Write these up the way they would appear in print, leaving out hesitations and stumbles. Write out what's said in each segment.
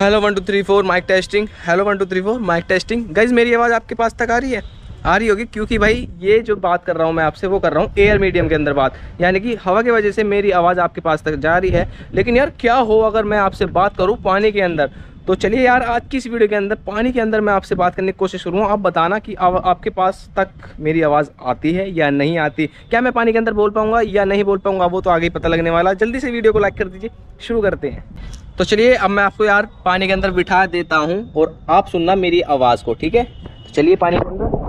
Hello 1 2 3 4 mic testing. Hello 1 2 3 4 mic testing. Guys मेरी आवाज़ आपके पास तक आ रही है? आ रही होगी, क्योंकि भाई ये जो बात कर रहा हूँ मैं आपसे वो कर रहा हूँ एयर मीडियम के अंदर बात, यानी कि हवा की वजह से मेरी आवाज़ आपके पास तक जा रही है। लेकिन यार क्या हो अगर मैं आपसे बात करूँ पानी के अंदर। तो चलिए यार आज की इस वीडियो के अंदर पानी के अंदर मैं आपसे बात करने की कोशिश करूँगा। आप बताना कि आपके पास तक मेरी आवाज़ आती है या नहीं आती। क्या मैं पानी के अंदर बोल पाऊँगा या नहीं बोल पाऊँगा वो तो आगे ही पता लगने वाला है। जल्दी से वीडियो को लाइक कर दीजिए, शुरू करते हैं। तो चलिए अब मैं आपको यार पानी के अंदर बिठा देता हूँ और आप सुनना मेरी आवाज़ को, ठीक है? तो चलिए पानी के अंदर।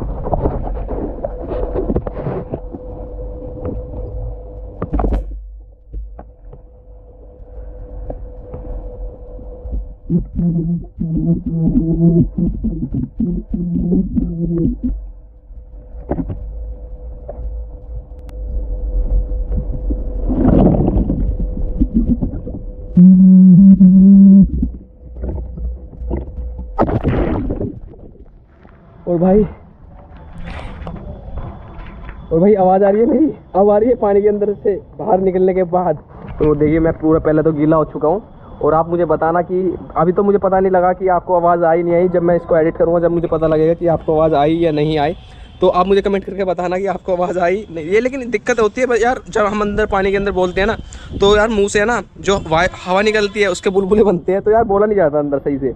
और भाई आवाज़ आ रही है मेरी? अब आ रही है पानी के अंदर से बाहर निकलने के बाद। तो देखिए मैं पूरा पहले तो गीला हो चुका हूँ और आप मुझे बताना कि अभी तो मुझे पता नहीं लगा कि आपको आवाज़ आई नहीं आई। जब मैं इसको एडिट करूँगा जब मुझे पता लगेगा कि आपको आवाज़ आई या नहीं आई, तो आप मुझे कमेंट करके बताना कि आपको आवाज़ आई नहीं। ये लेकिन दिक्कत होती है यार जब हम अंदर पानी के अंदर बोलते हैं ना, तो यार मुँह से ना जो हवा निकलती है उसके बुलबुले बनते हैं, तो यार बोला नहीं जाता अंदर सही से।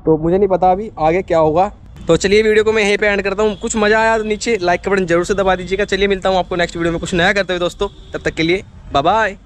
तो मुझे नहीं पता अभी आगे क्या होगा। तो चलिए वीडियो को मैं यहीं पे एंड करता हूँ। कुछ मज़ा आया तो नीचे लाइक का बटन जरूर से दबा दीजिएगा। चलिए मिलता हूँ आपको नेक्स्ट वीडियो में कुछ नया करते हुए दोस्तों। तब तक के लिए बाय बाय।